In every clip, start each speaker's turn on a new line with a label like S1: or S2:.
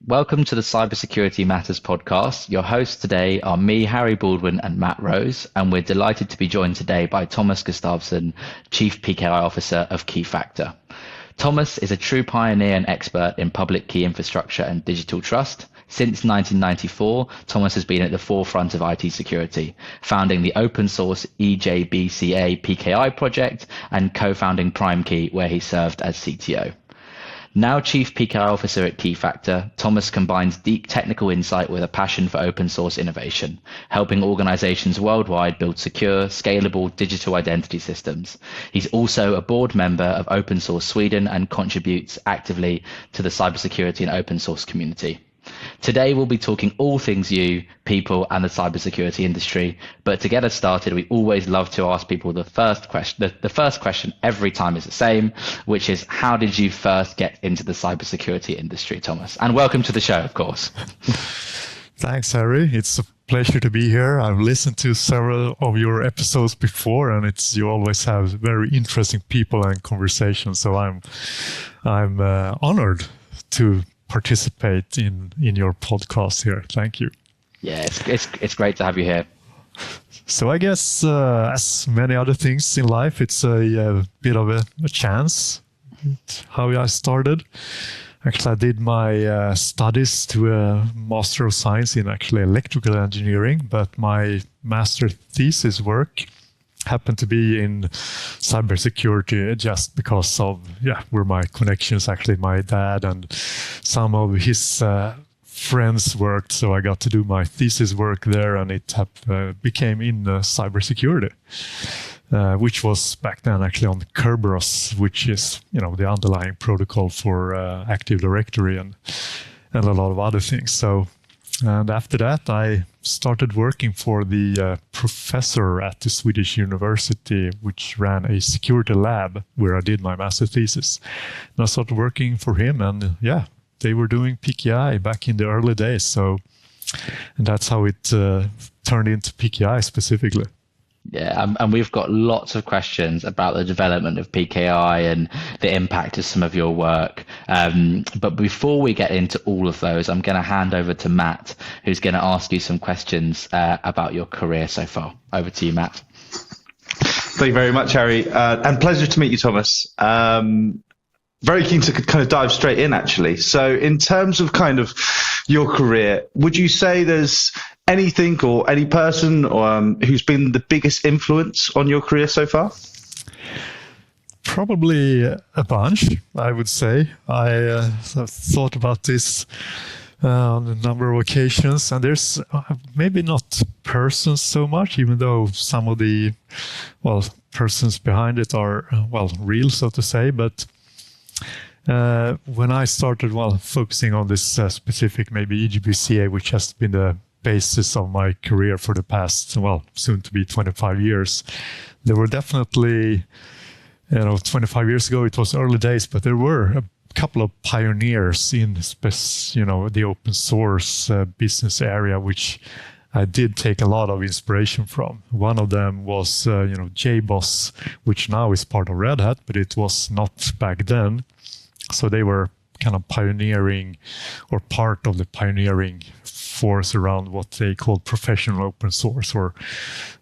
S1: Welcome to the Cybersecurity Matters podcast. Your hosts today are me, Harry Baldwin, and Matt Rose, and we're delighted to be joined today by Tomas Gustavsson, Chief PKI Officer of Keyfactor. Tomas is a true pioneer and expert in public key infrastructure and digital trust. Since 1994, Tomas has been at the forefront of IT security, founding the open source EJBCA PKI project and co-founding PrimeKey, where he served as CTO. Now Chief PKI Officer at Keyfactor, Tomas combines deep technical insight with a passion for open source innovation, helping organizations worldwide build secure, scalable digital identity systems. He's also a board member of Open Source Sweden and contributes actively to the cybersecurity and open source community. Today, we'll be talking all things you, people, and the cybersecurity industry. But to get us started, we always love to ask people the first question. The first question every time is the same, which is, how did you first get into the cybersecurity industry, Tomas? And welcome to the show, of course.
S2: Thanks, Harry. It's a pleasure to be here. I've listened to several of your episodes before, and you always have very interesting people and conversations. So I'm honored to participate in your podcast here. Thank you.
S1: Yeah, it's great to have you here.
S2: So I guess as many other things in life, it's a bit of a chance how I started. Actually, I did my studies to a Master of Science in actually electrical engineering, but my master thesis work happened to be in cybersecurity just because of where my connections. Actually, my dad and some of his friends worked, so I got to do my thesis work there, and it became in cybersecurity, which was back then actually on Kerberos, which is the underlying protocol for Active Directory and a lot of other things. And after that, I started working for the professor at the Swedish university, which ran a security lab where I did my master thesis. And I started working for him, and they were doing PKI back in the early days. And that's how it turned into PKI specifically.
S1: Yeah, and we've got lots of questions about the development of PKI and the impact of some of your work. But before we get into all of those, I'm going to hand over to Matt, who's going to ask you some questions about your career so far. Over to you, Matt.
S3: Thank you very much, Harry. And pleasure to meet you, Thomas. Very keen to kind of dive straight in, actually. So in terms of kind of your career, would you say there's anything or any person who's been the biggest influence on your career so far?
S2: Probably a bunch, I would say. I've thought about this on a number of occasions, and there's maybe not persons so much, even though some of the persons behind it are real, so to say. But when I started focusing on this specific maybe EJBCA, which has been the basis of my career for the past soon to be 25 years, there were definitely 25 years ago it was early days, but there were a couple of pioneers in the open source business area, which I did take a lot of inspiration from. One of them was JBoss, which now is part of Red Hat, but it was not back then. So they were kind of pioneering, or part of the pioneering force around what they called professional open source, or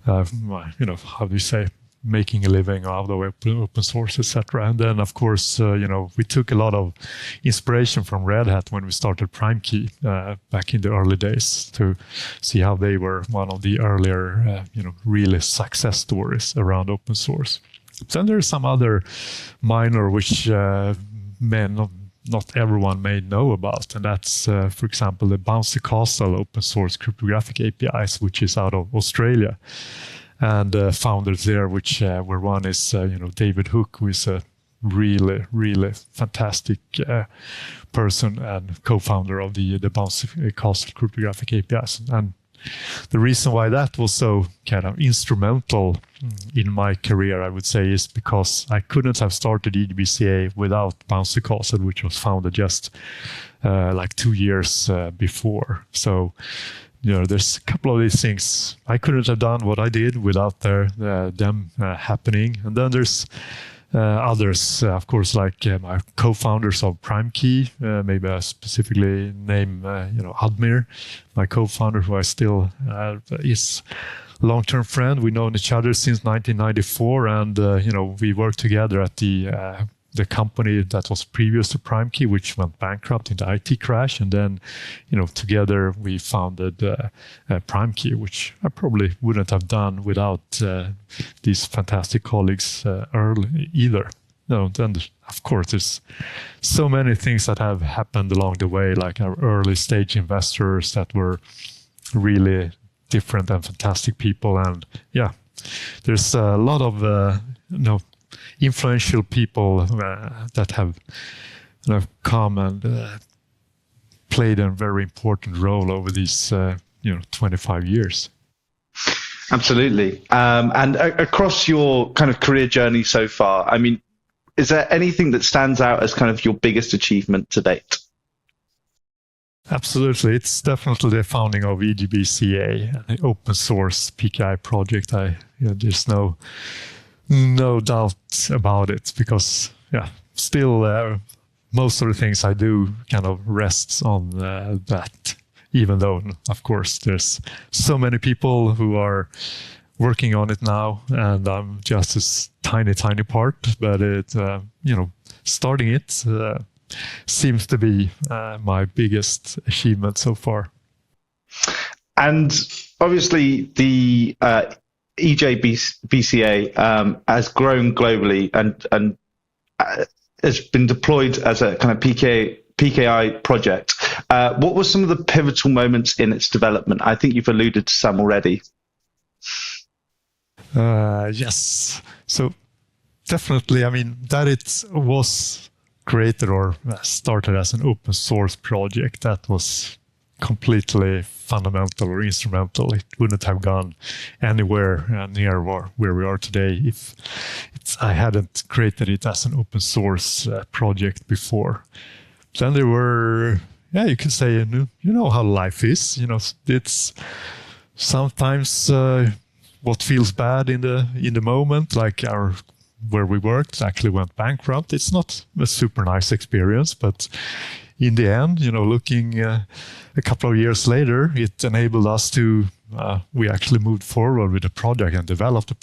S2: how do you say, making a living out of open source, etc. And then, of course, we took a lot of inspiration from Red Hat when we started PrimeKey back in the early days to see how they were one of the earlier, really success stories around open source. Then there's some other minor which not everyone may know about, and that's, for example, the Bouncy Castle open source cryptographic APIs, which is out of Australia. And founders there, which where one is David Hook, who is a really fantastic person and co-founder of the Bouncy Castle cryptographic APIs. And the reason why that was so kind of instrumental in my career, I would say, is because I couldn't have started EJBCA without Bouncy Castle, which was founded just 2 years before. So there's a couple of these things. I couldn't have done what I did without them happening. And then there's Others, of course, like my co-founders of PrimeKey, maybe I specifically name, Admir, my co-founder, who I still is long-term friend. We've known each other since 1994, and we worked together at the company that was previous to PrimeKey, which went bankrupt in the IT crash, and then together we founded PrimeKey, which I probably wouldn't have done without these fantastic colleagues early either. Then of course there's so many things that have happened along the way, like our early stage investors that were really different and fantastic people, and there's a lot of influential people that have come and played a very important role over these 25 years.
S3: Absolutely. And across your kind of career journey so far, I mean, is there anything that stands out as kind of your biggest achievement to date?
S2: Absolutely. It's definitely the founding of EJBCA, an open source PKI project. There's no doubt about it, because still most of the things I do kind of rests on that, even though of course there's so many people who are working on it now, and I'm just a tiny part, but it starting it seems to be my biggest achievement so far.
S3: And obviously the EJBCA has grown globally and has been deployed as a kind of PKI project. What were some of the pivotal moments in its development? I think you've alluded to some already.
S2: Yes. So definitely, I mean, that it was created or started as an open source project, that was completely fundamental or instrumental. It wouldn't have gone anywhere near where we are today if I hadn't created it as an open source project before. Then there were, you could say, how life is. It's sometimes what feels bad in the moment, like where we worked actually went bankrupt. It's not a super nice experience, but in the end, looking a couple of years later, it enabled us to, we actually moved forward with the project and developed the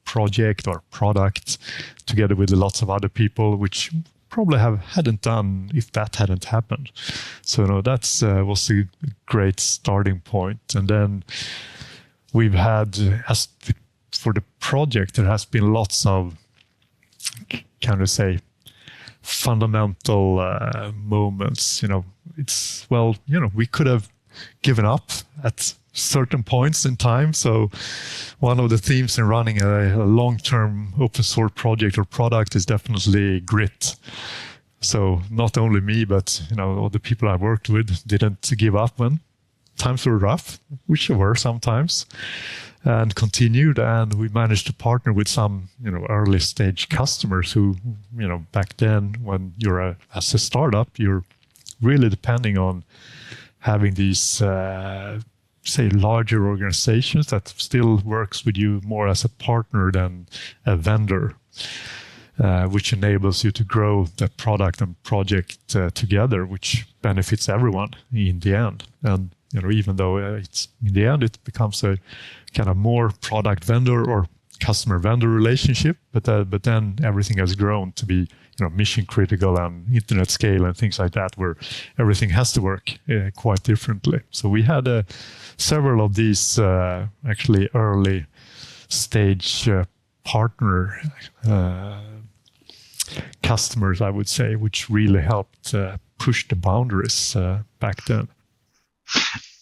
S2: project or product together with lots of other people, which probably hadn't done if that hadn't happened. So that's was a great starting point. And then we've had, for the project, there has been lots of, fundamental moments. We could have given up at certain points in time. So one of the themes in running a long-term open source project or product is definitely grit. So not only me, but all the people I worked with didn't give up when times were rough, which they were sometimes, and continued. And we managed to partner with some, early stage customers who, back then when you're as a startup, you're really depending on having these, larger organizations that still works with you more as a partner than a vendor, which enables you to grow the product and project together, which benefits everyone in the end. And even though it's in the end it becomes a kind of more product vendor or customer vendor relationship, but then everything has grown to be mission critical and internet scale and things like that, where everything has to work quite differently. So we had several of these actually early stage partner customers, I would say, which really helped push the boundaries back then.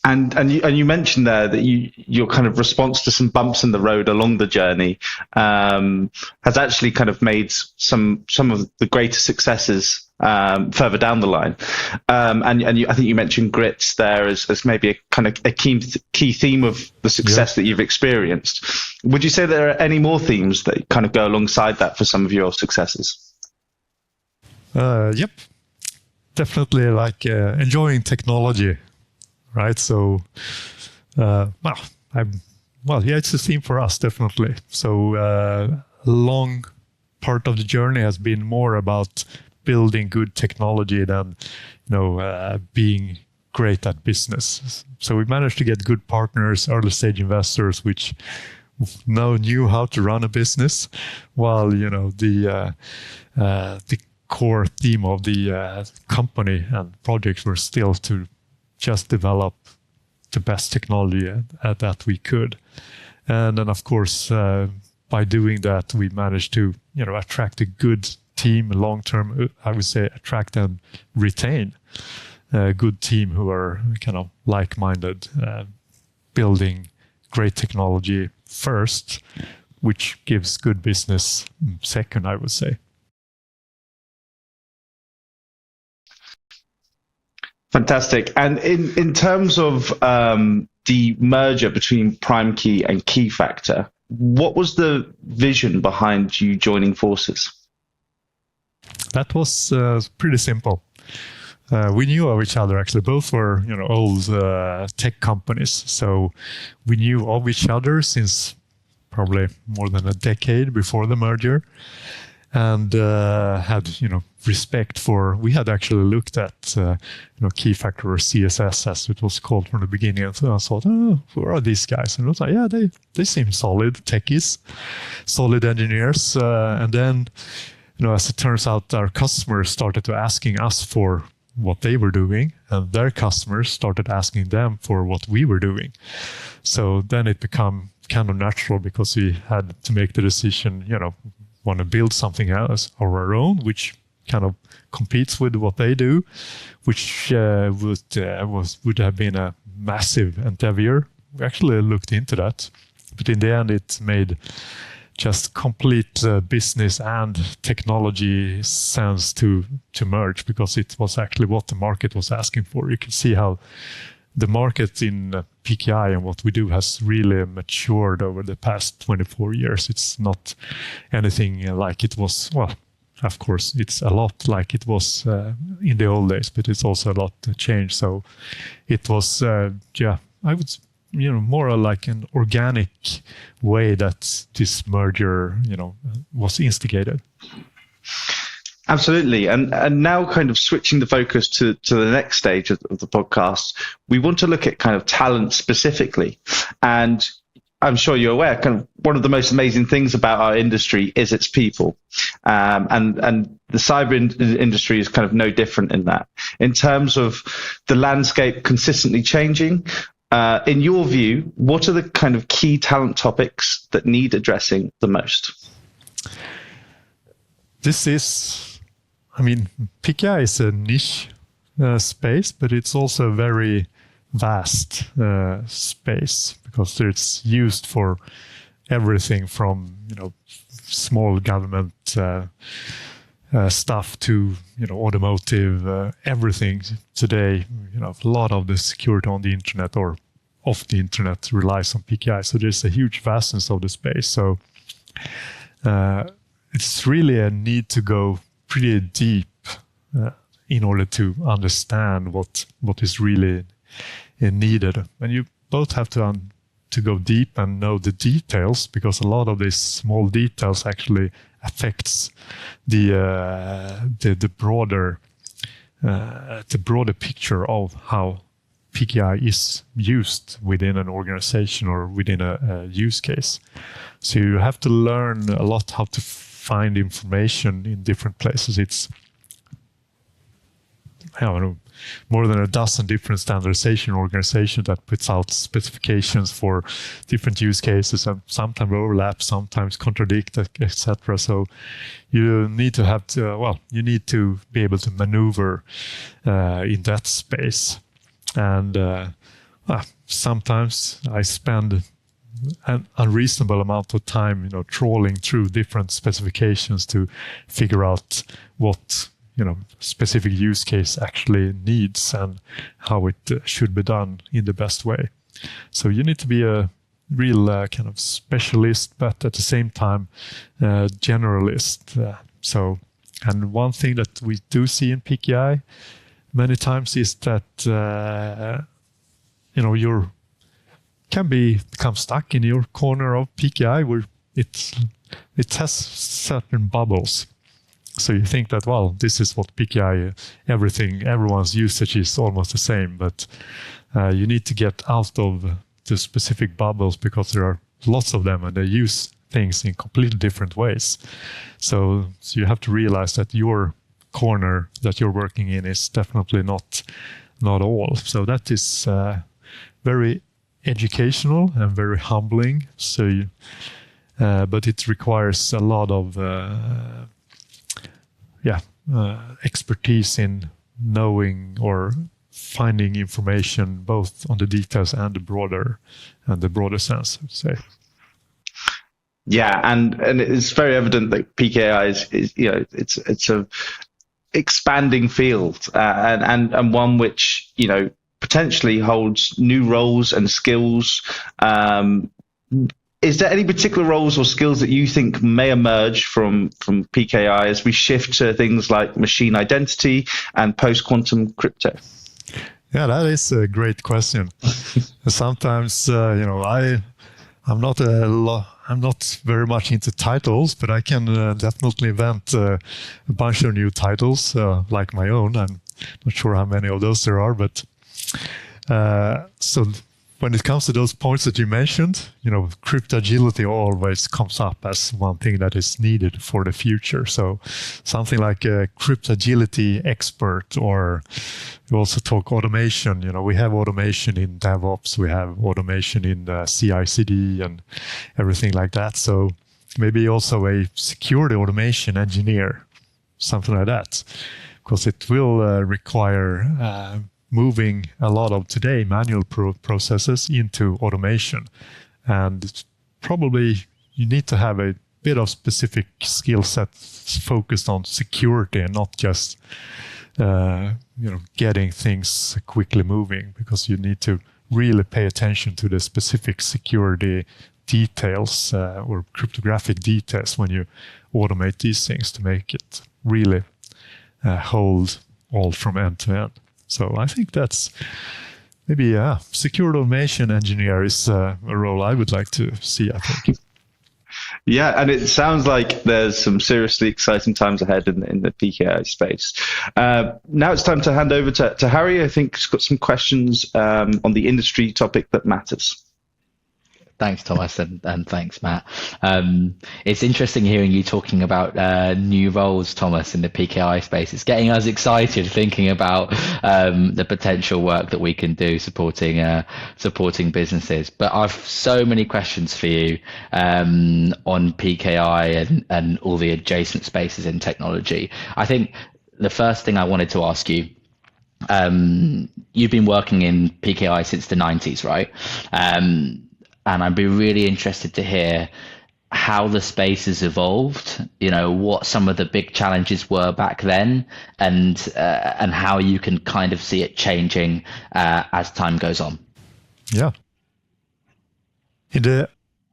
S3: And you mentioned there that your kind of response to some bumps in the road along the journey has actually kind of made some of the greatest successes further down the line. I think you mentioned grits there as maybe a kind of a key theme of the success that you've experienced. Would you say there are any more themes that kind of go alongside that for some of your successes?
S2: Yep, definitely, like enjoying technology. Right, so it's a theme for us, definitely. So long part of the journey has been more about building good technology than being great at business. So we managed to get good partners, early stage investors, which now knew how to run a business, while the core theme of the company and projects were still to just develop the best technology that we could. And then, of course, by doing that, we managed to attract a good team, long term. I would say attract and retain a good team who are kind of like-minded, building great technology first, which gives good business second, I would say.
S3: Fantastic. And in terms of the merger between PrimeKey and Keyfactor, what was the vision behind you joining forces?
S2: That was pretty simple. We knew of each other, actually. Both were old tech companies, so we knew of each other since probably more than a decade before the merger, and had respect for. We had actually looked at Keyfactor, or CSS as it was called from the beginning, and so I thought, who are these guys? And I was like, yeah, they seem solid techies, solid engineers. And then as it turns out, our customers started to asking us for what they were doing, and their customers started asking them for what we were doing. So then it became kind of natural, because we had to make the decision, want to build something else of our own, which kind of competes with what they do, which would have been a massive endeavor. We actually looked into that, but in the end, it made just complete business and technology sense to merge, because it was actually what the market was asking for. You can see how the market in PKI and what we do has really matured over the past 24 years. It's not anything like it was. Well, of course, it's a lot like it was in the old days, but it's also a lot changed. So it was, I would, more like an organic way that this merger, was instigated.
S3: Absolutely. And now kind of switching the focus to the next stage of the podcast, we want to look at kind of talent specifically. And I'm sure you're aware, kind of one of the most amazing things about our industry is its people. And the cyber industry is kind of no different in that. In terms of the landscape consistently changing, in your view, what are the kind of key talent topics that need addressing the most?
S2: This is, PKI is a niche space, but it's also a very vast space, because it's used for everything from, small government stuff to, automotive, everything today. A lot of the security on the internet or off the internet relies on PKI. So there's a huge vastness of the space. So it's really a need to go pretty deep in order to understand what is really needed. And you both have to go deep and know the details, because a lot of these small details actually affects the broader picture of how PKI is used within an organization or within a use case. So you have to learn a lot how to find information in different places. It's, more than a dozen different standardization organizations that puts out specifications for different use cases, and sometimes overlap, sometimes contradict, etc. So you need to you need to be able to maneuver in that space. And sometimes I spend an unreasonable amount of time, trawling through different specifications to figure out what specific use case actually needs and how it should be done in the best way. So you need to be a real kind of specialist, but at the same time generalist. And one thing that we do see in PKI many times is that you can become stuck in your corner of PKI, where it's it tests certain bubbles. So you think that, well, this is what PKI, everyone's usage is almost the same, but you need to get out of the specific bubbles because there are lots of them and they use things in completely different ways. So you have to realize that your corner that you're working in is definitely not all. So that is very educational and very humbling. So, but it requires a lot of expertise in knowing or finding information both on the details and the broader sense, I would say.
S3: Yeah, and it's very evident that PKI is it's a expanding field and one which potentially holds new roles and skills. Is there any particular roles or skills that you think may emerge from PKI as we shift to things like machine identity and post-quantum crypto?
S2: Yeah, that is a great question. Sometimes, I'm not very much into titles, but I can definitely invent a bunch of new titles like my own. I'm not sure how many of those there are, but so when it comes to those points that you mentioned, crypto agility always comes up as one thing that is needed for the future. So something like a crypto agility expert, or we also talk automation. We have automation in DevOps, we have automation in CI/CD and everything like that. So maybe also a security automation engineer, something like that, because it will require moving a lot of today manual processes into automation. And probably you need to have a bit of specific skill set focused on security and not just getting things quickly moving, because you need to really pay attention to the specific security details or cryptographic details when you automate these things to make it really hold all from end to end. So I think that's maybe a secure automation engineer is a role I would like to see, I think.
S3: Yeah, and it sounds like there's some seriously exciting times ahead in the PKI space. Now it's time to hand over to Harry. I think he's got some questions on the industry topic that matters.
S1: Thanks, Thomas, and thanks, Matt. It's interesting hearing you talking about new roles, Thomas, in the PKI space. It's getting us excited thinking about the potential work that we can do supporting businesses. But I've so many questions for you on PKI and all the adjacent spaces in technology. I think the first thing I wanted to ask you, you've been working in PKI since the 90s, right? And I'd be really interested to hear how the space has evolved, what some of the big challenges were back then, and how you can kind of see it changing as time goes on.
S2: Yeah. In the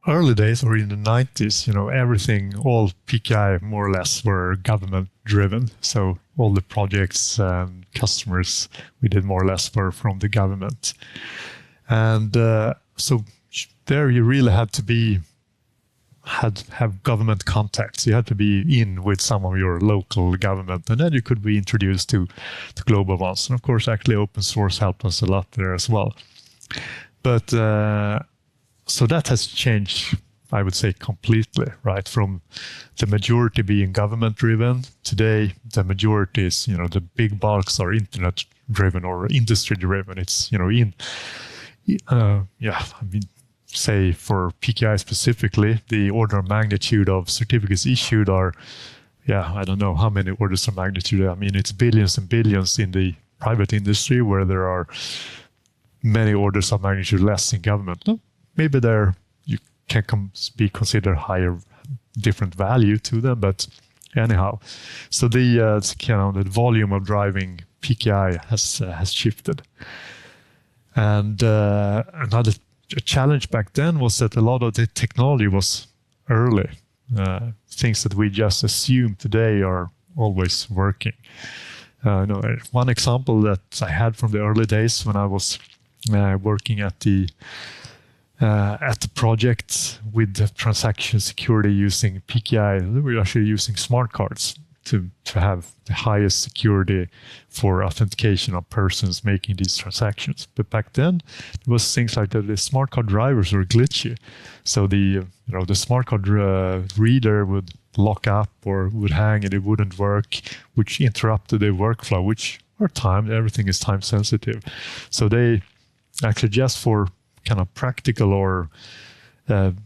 S2: early days, or in the 90s, everything, all PKI more or less were government driven. So all the projects and customers we did more or less were from the government. And so there you really had to have government contacts. You had to be in with some of your local government, and then you could be introduced to the global ones. And of course, actually open source helped us a lot there as well. But so that has changed, I would say, completely, right? From the majority being government driven, today the majority is, the big bulks are internet driven or industry driven. It's, say for PKI specifically, the order of magnitude of certificates issued are, I don't know how many orders of magnitude. I mean, it's billions and billions in the private industry, where there are many orders of magnitude less in government. Maybe there you can be considered higher, different value to them, but anyhow. So the volume of driving PKI has shifted. And another challenge back then was that a lot of the technology was early. Things that we just assume today are always working. One example that I had from the early days when I was working at the at the project with the transaction security using PKI. We're actually using smart cards to have the highest security for authentication of persons making these transactions. But back then, there was things like that the smart card drivers were glitchy. So the smart card reader would lock up or would hang and it wouldn't work, which interrupted the workflow, which are timed. Everything is time sensitive. So they actually, just for kind of practical or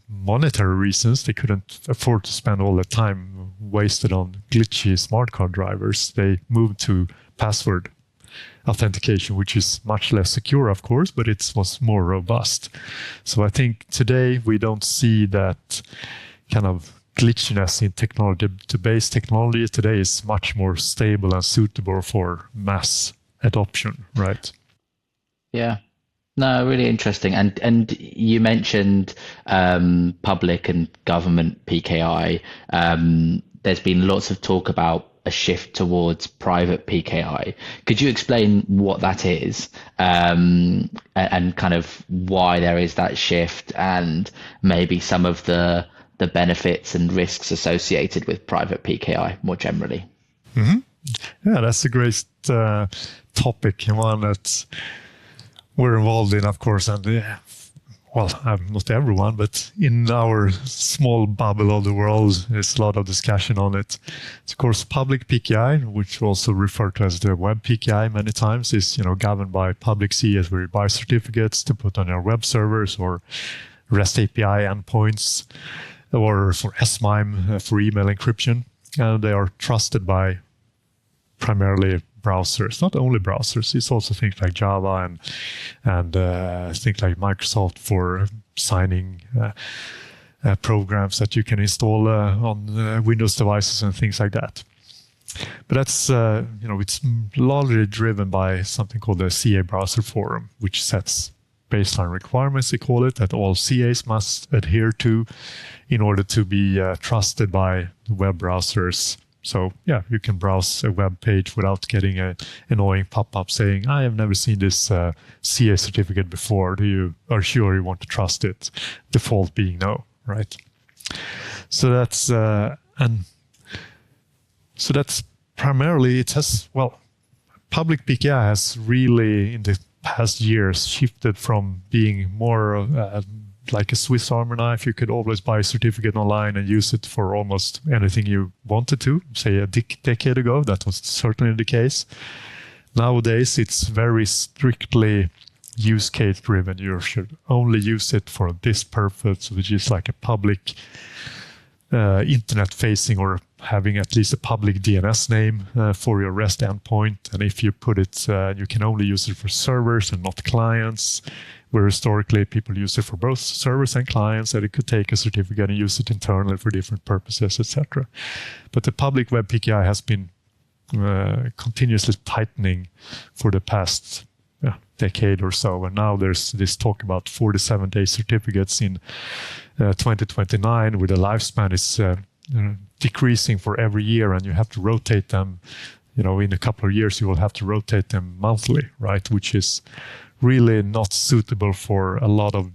S2: monetary reasons, they couldn't afford to spend all the time wasted on glitchy smart card drivers. They moved to password authentication, which is much less secure, of course, but it was more robust. So I think today we don't see that kind of glitchiness in technology. The base technology today is much more stable and suitable for mass adoption, right?
S1: Yeah. No, really interesting. And you mentioned public and government PKI. There's been lots of talk about a shift towards private PKI. Could you explain what that is, and kind of why there is that shift, and maybe some of the benefits and risks associated with private PKI more generally?
S2: Mm-hmm. Yeah, that's a great topic, and one that we're involved in, of course, and not everyone, but in our small bubble of the world, there's a lot of discussion on it. It's, of course, public PKI, which we also refer to as the web PKI many times, is governed by public CS, where you buy certificates to put on your web servers or REST API endpoints, or for SMIME for email encryption, and they are trusted by primarily browsers. Not only browsers, it's also things like Java and things like Microsoft for signing programs that you can install on Windows devices and things like that. But that's it's largely driven by something called the CA Browser Forum, which sets baseline requirements, they call it, that all CAs must adhere to in order to be trusted by the web browsers. So yeah, you can browse a web page without getting an annoying pop-up saying, I have never seen this CA certificate before. Are sure you want to trust it? Default being no, right? So that's primarily, it has, public PKI has really in the past years shifted from being more like a Swiss Army knife. You could always buy a certificate online and use it for almost anything you wanted to. Say a decade ago, that was certainly the case. Nowadays, it's very strictly use case driven. You should only use it for this purpose, which is like a public internet facing or having at least a public DNS name for your REST endpoint. And if you put it, you can only use it for servers and not clients, where historically people use it for both servers and clients, and it could take a certificate and use it internally for different purposes, etc. But the public web PKI has been continuously tightening for the past decade or so. And now there's this talk about 47-day certificates in 2029, where the lifespan is decreasing for every year, and you have to rotate them. In a couple of years, you will have to rotate them monthly, right? Which is really not suitable for a lot of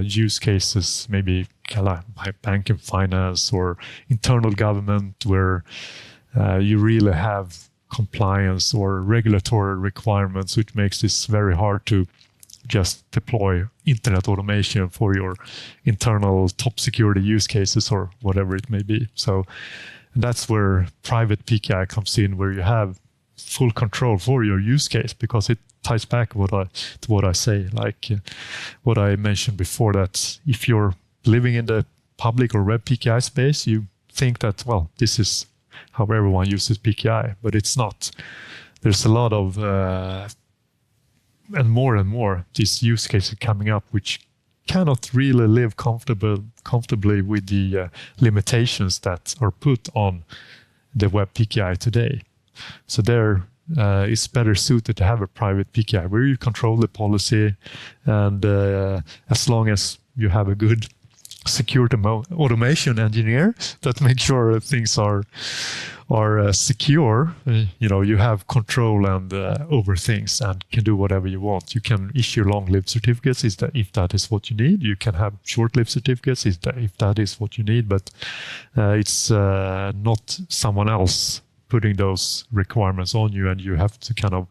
S2: use cases, maybe by bank and finance or internal government, where you really have compliance or regulatory requirements, which makes this very hard to just deploy internet automation for your internal top security use cases or whatever it may be. So that's where private PKI comes in, where you have full control for your use case, because it ties back to what I say, like what I mentioned before, that if you're living in the public or web PKI space, you think that, this is how everyone uses PKI, but it's not. There's a lot of and more these use cases coming up, which cannot really live comfortably with the limitations that are put on the web PKI today. So there it's better suited to have a private PKI where you control the policy, and as long as you have a good security automation engineer that makes sure things are secure. You have control and over things and can do whatever you want. You can issue long-lived certificates if that is what you need. You can have short-lived certificates if that is what you need. But it's not someone else putting those requirements on you, and you have to kind of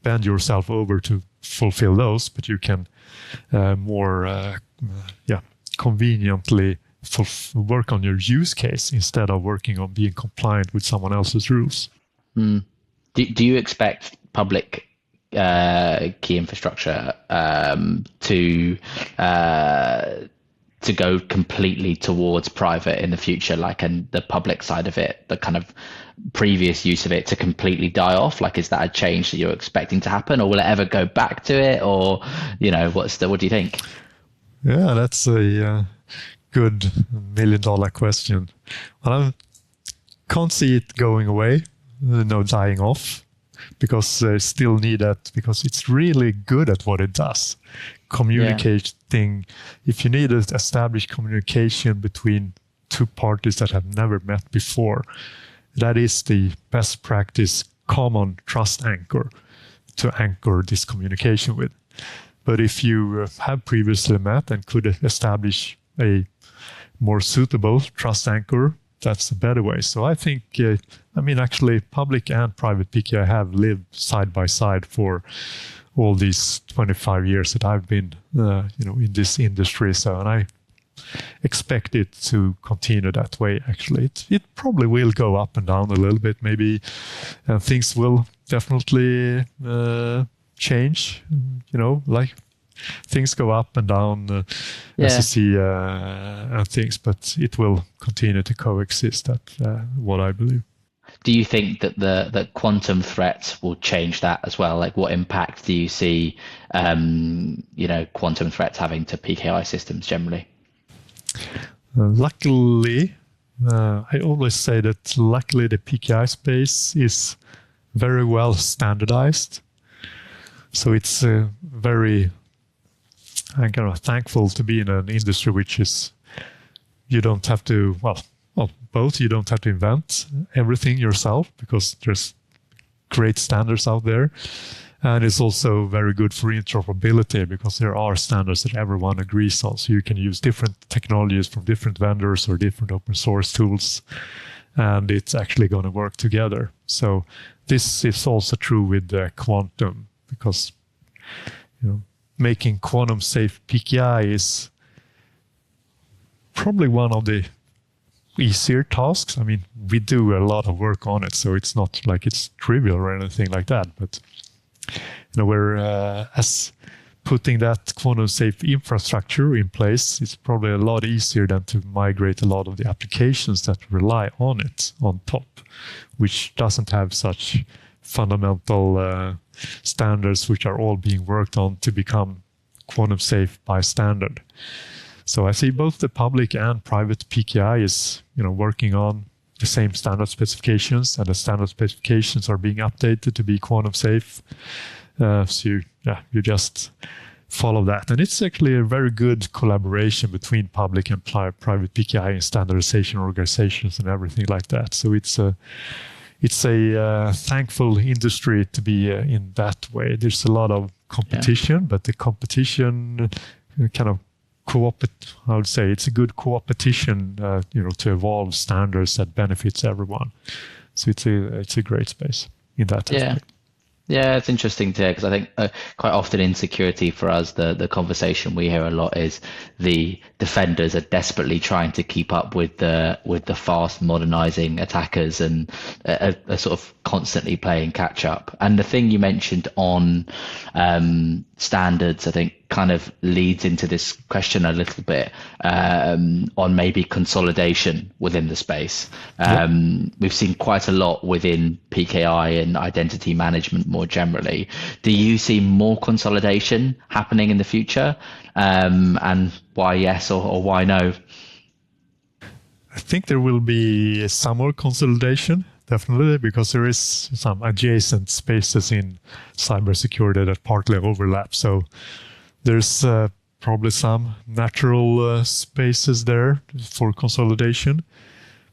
S2: bend yourself over to fulfill those. But you can more conveniently work on your use case instead of working on being compliant with someone else's rules.
S1: Do you expect public key infrastructure to go completely towards private in the future, like, and the public side of it, the kind of previous use of it to completely die off? Like, is that a change that you're expecting to happen, or will it ever go back to it, or what do you think?
S2: Yeah, that's a good $1 million question. Well, I can't see it going away, dying off, because they still need that, because it's really good at what it does. Communicating, if you need to establish communication between two parties that have never met before, that is the best practice common trust anchor to anchor this communication with. But if you have previously met and could establish a more suitable trust anchor, that's a better way. So I think, actually, public and private PKI have lived side by side for all these 25 years that I've been, in this industry. And I expect it to continue that way. Actually, it probably will go up and down a little bit, maybe, and things will definitely change. Like things go up and down as you see and things, but it will continue to coexist. That's what I believe.
S1: Do you think that the quantum threats will change that as well? Like, what impact do you see, quantum threats having to PKI systems generally?
S2: Luckily, I always say that luckily the PKI space is very well standardized. So it's I'm kind of thankful to be in an industry which is, you don't have to, both, you don't have to invent everything yourself, because there's great standards out there. And it's also very good for interoperability, because there are standards that everyone agrees on. So you can use different technologies from different vendors or different open source tools, and it's actually going to work together. So this is also true with quantum, because making quantum safe PKI is probably one of the easier tasks. We do a lot of work on it, so it's not like it's trivial or anything like that. But as putting that quantum safe infrastructure in place, it's probably a lot easier than to migrate a lot of the applications that rely on it on top, which doesn't have such fundamental standards which are all being worked on to become quantum safe by standard. So I see both the public and private PKI is working on the same standard specifications, and the standard specifications are being updated to be quantum safe. So you just follow that, and it's actually a very good collaboration between public and private PKI and standardization organizations and everything like that. So it's a thankful industry to be in that way. There's a lot of competition, but the competition kind of I would say it's a good co-opetition, to evolve standards that benefits everyone. So it's a great space in that aspect.
S1: Yeah, it's interesting too, because I think quite often in security for us, the conversation we hear a lot is the defenders are desperately trying to keep up with the fast modernizing attackers, and are sort of constantly playing catch up. And the thing you mentioned on standards, I think, kind of leads into this question a little bit on maybe consolidation within the space. We've seen quite a lot within PKI and identity management more generally. Do you see more consolidation happening in the future? And why yes or why no?
S2: I think there will be some more consolidation, definitely, because there is some adjacent spaces in cybersecurity that partly overlap. So there's probably some natural spaces there for consolidation.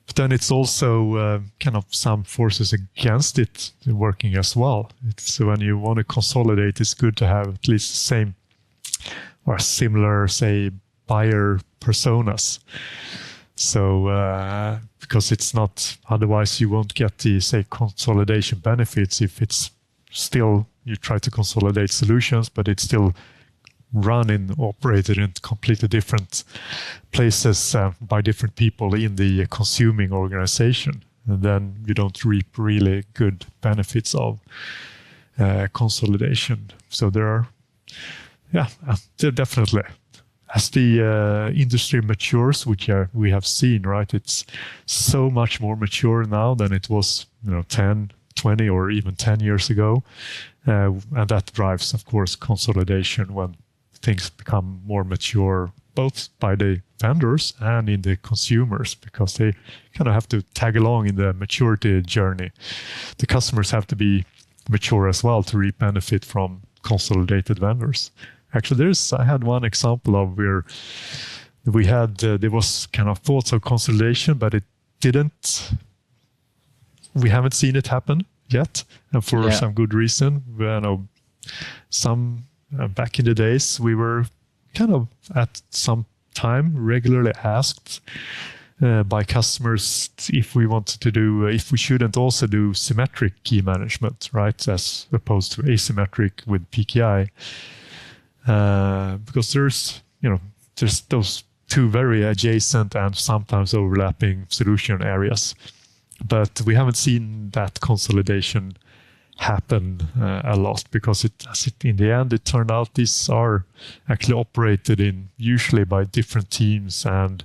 S2: But then it's also kind of some forces against it working as well. So when you want to consolidate, it's good to have at least the same or similar, say, buyer personas. So because it's not, otherwise you won't get the, say, consolidation benefits if it's still, you try to consolidate solutions, but it's still run and operated in completely different places by different people in the consuming organization. And then you don't reap really good benefits of consolidation. So there definitely, as the industry matures, which we have seen, right? It's so much more mature now than it was, 10, 20, or even 10 years ago. And that drives, of course, consolidation when things become more mature, both by the vendors and in the consumers, because they kind of have to tag along in the maturity journey. The customers have to be mature as well to reap benefit from consolidated vendors. Actually, I had one example of where we had, there was kind of thoughts of consolidation, but it didn't, we haven't seen it happen yet, and for some good reason. Back in the days, we were kind of at some time regularly asked by customers if we wanted to do, if we shouldn't also do symmetric key management, right, as opposed to asymmetric with PKI, because there's those two very adjacent and sometimes overlapping solution areas, but we haven't seen that consolidation happen a lot, because in the end it turned out these are actually operated in usually by different teams and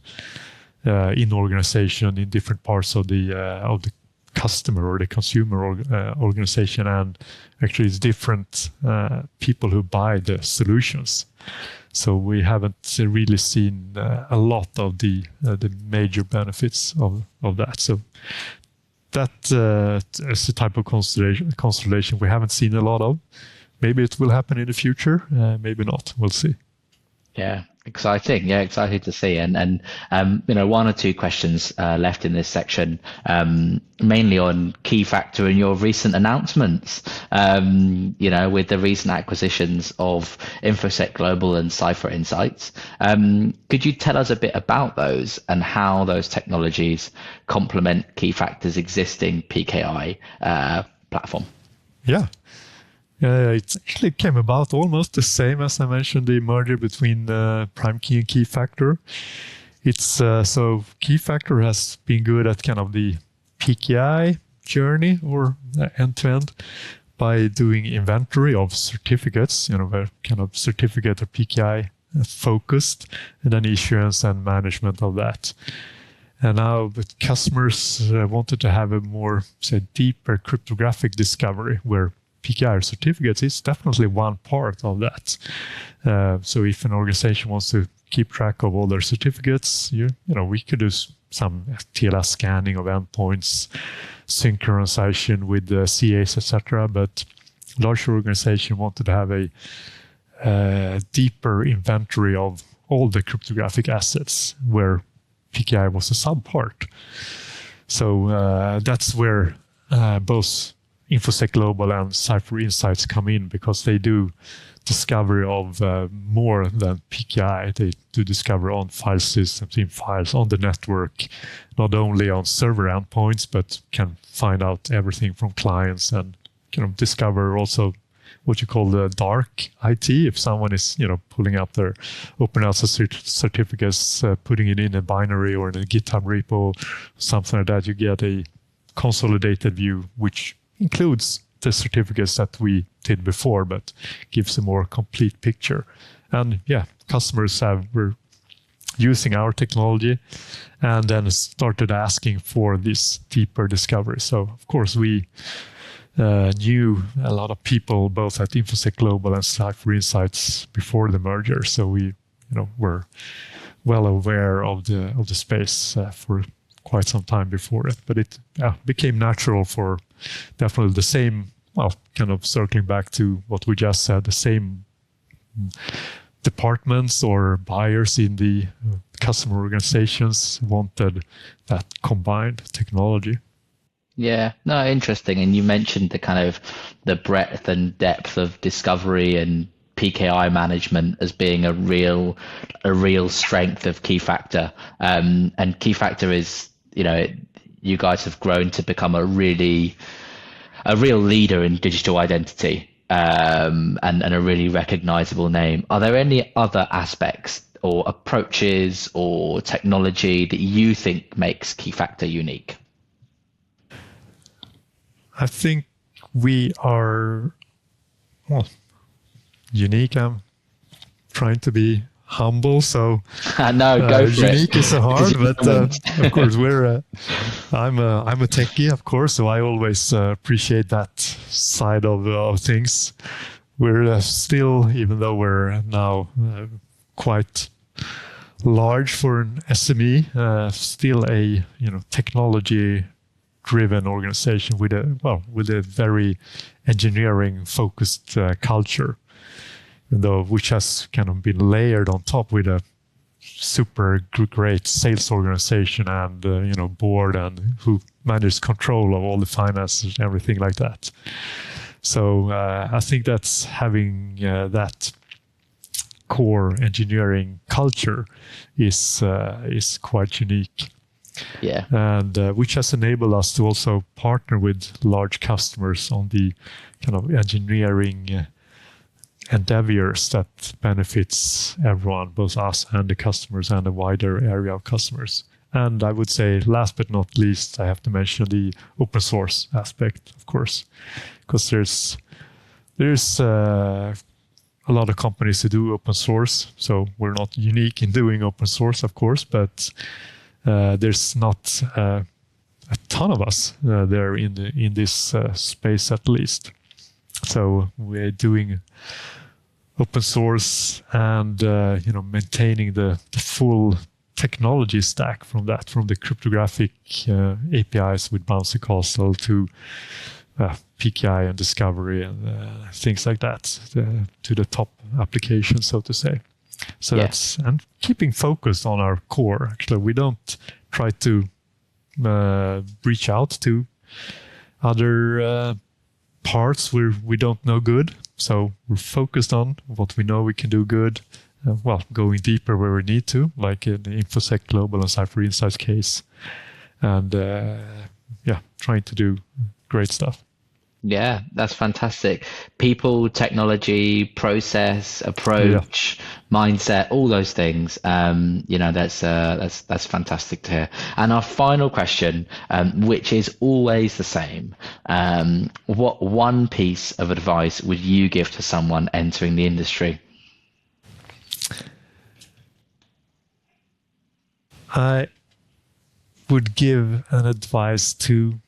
S2: in organization in different parts of the customer or the consumer organization, and actually it's different people who buy the solutions. So we haven't really seen a lot of the major benefits of that. So that is a type of consolidation we haven't seen a lot of. Maybe it will happen in the future, maybe not. We'll see.
S1: Yeah, exciting. Yeah, excited to see. And one or two questions left in this section, mainly on Keyfactor and your recent announcements. With the recent acquisitions of InfoSec Global and Cypher Insights. Could you tell us a bit about those and how those technologies complement Keyfactor's existing PKI platform?
S2: Yeah. It actually came about almost the same as I mentioned, the merger between PrimeKey and Keyfactor. It's so Keyfactor has been good at kind of the PKI journey or end-to-end by doing inventory of certificates, where kind of certificate or PKI focused, and then issuance and management of that. And now the customers wanted to have a more, say, deeper cryptographic discovery, where PKI certificates is definitely one part of that. So if an organization wants to keep track of all their certificates, we could do some TLS scanning of endpoints, synchronization with the CAs, etc. But larger organization wanted to have a deeper inventory of all the cryptographic assets, where PKI was a sub-part. So that's where both InfoSec Global and Cypher Insights come in, because they do discovery of more than PKI. They do discover on file systems, in files, on the network, not only on server endpoints, but can find out everything from clients, and discover also what you call the dark IT. If someone is, pulling up their open access certificates, putting it in a binary or in a GitHub repo, something like that, you get a consolidated view, which includes the certificates that we did before, but gives a more complete picture. And customers were using our technology and then started asking for this deeper discovery. So of course we knew a lot of people both at InfoSec Global and Cypher Insights before the merger. So we were well aware of the space for quite some time before it, but it became natural for definitely the same, kind of circling back to what we just said, the same departments or buyers in the customer organizations wanted that combined technology.
S1: Yeah, no, interesting. And you mentioned the kind of the breadth and depth of discovery and PKI management as being a real strength of Keyfactor. And Keyfactor is, you guys have grown to become a real leader in digital identity, and a really recognizable name. Are there any other aspects or approaches or technology that you think makes Keyfactor unique?
S2: I think we are, unique. I'm trying to be humble, so
S1: no, go for
S2: unique
S1: it.
S2: is so hard, but of course I'm a techie, of course, so I always appreciate that side of things. We're still, even though we're now quite large for an SME, still a technology driven organization with a very engineering focused culture, which has kind of been layered on top with a super great sales organization and board, and who manages control of all the finances and everything like that. So I think that's having that core engineering culture is quite unique.
S1: Yeah,
S2: and which has enabled us to also partner with large customers on the kind of engineering endeavors that benefits everyone, both us and the customers and a wider area of customers. And I would say, last but not least, I have to mention the open source aspect, of course, because there's a lot of companies who do open source, so we're not unique in doing open source, of course, but there's not a ton of us there in this space, at least. So we're doing open source and maintaining the full technology stack from the cryptographic APIs with Bouncy Castle to PKI and discovery and things like that, to the top application, so to say. So that's, and keeping focused on our core. Actually, we don't try to reach out to other parts where we don't know good. So we're focused on what we know we can do good. Going deeper where we need to, like in the InfoSec Global and Cypher Insights case, and trying to do great stuff.
S1: Yeah, that's fantastic. People, technology, process, approach, mindset, all those things. That's fantastic to hear. And our final question, which is always the same, what one piece of advice would you give to someone entering the industry?
S2: I would give an advice to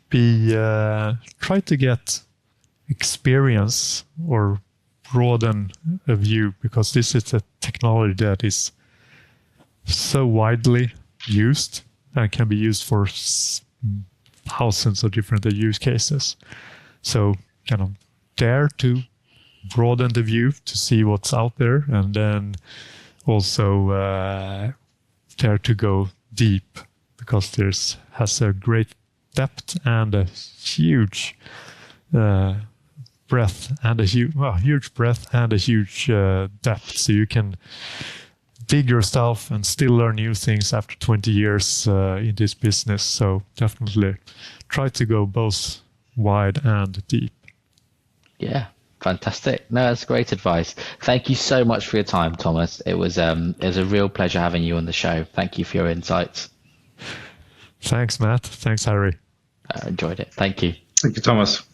S2: try to get experience or broaden a view, because this is a technology that is so widely used and can be used for thousands of different use cases. So kind of dare to broaden the view to see what's out there, and then also dare to go deep, because has a great depth and a huge breadth and a huge breadth and a huge depth. So you can dig yourself and still learn new things after 20 years in this business. So definitely try to go both wide and deep.
S1: Yeah, fantastic. No, that's great advice. Thank you so much for your time, Thomas. It was a real pleasure having you on the show. Thank you for your insights.
S2: Thanks, Matt. Thanks, Harry.
S1: I enjoyed it. Thank you.
S3: Thank you, Thomas.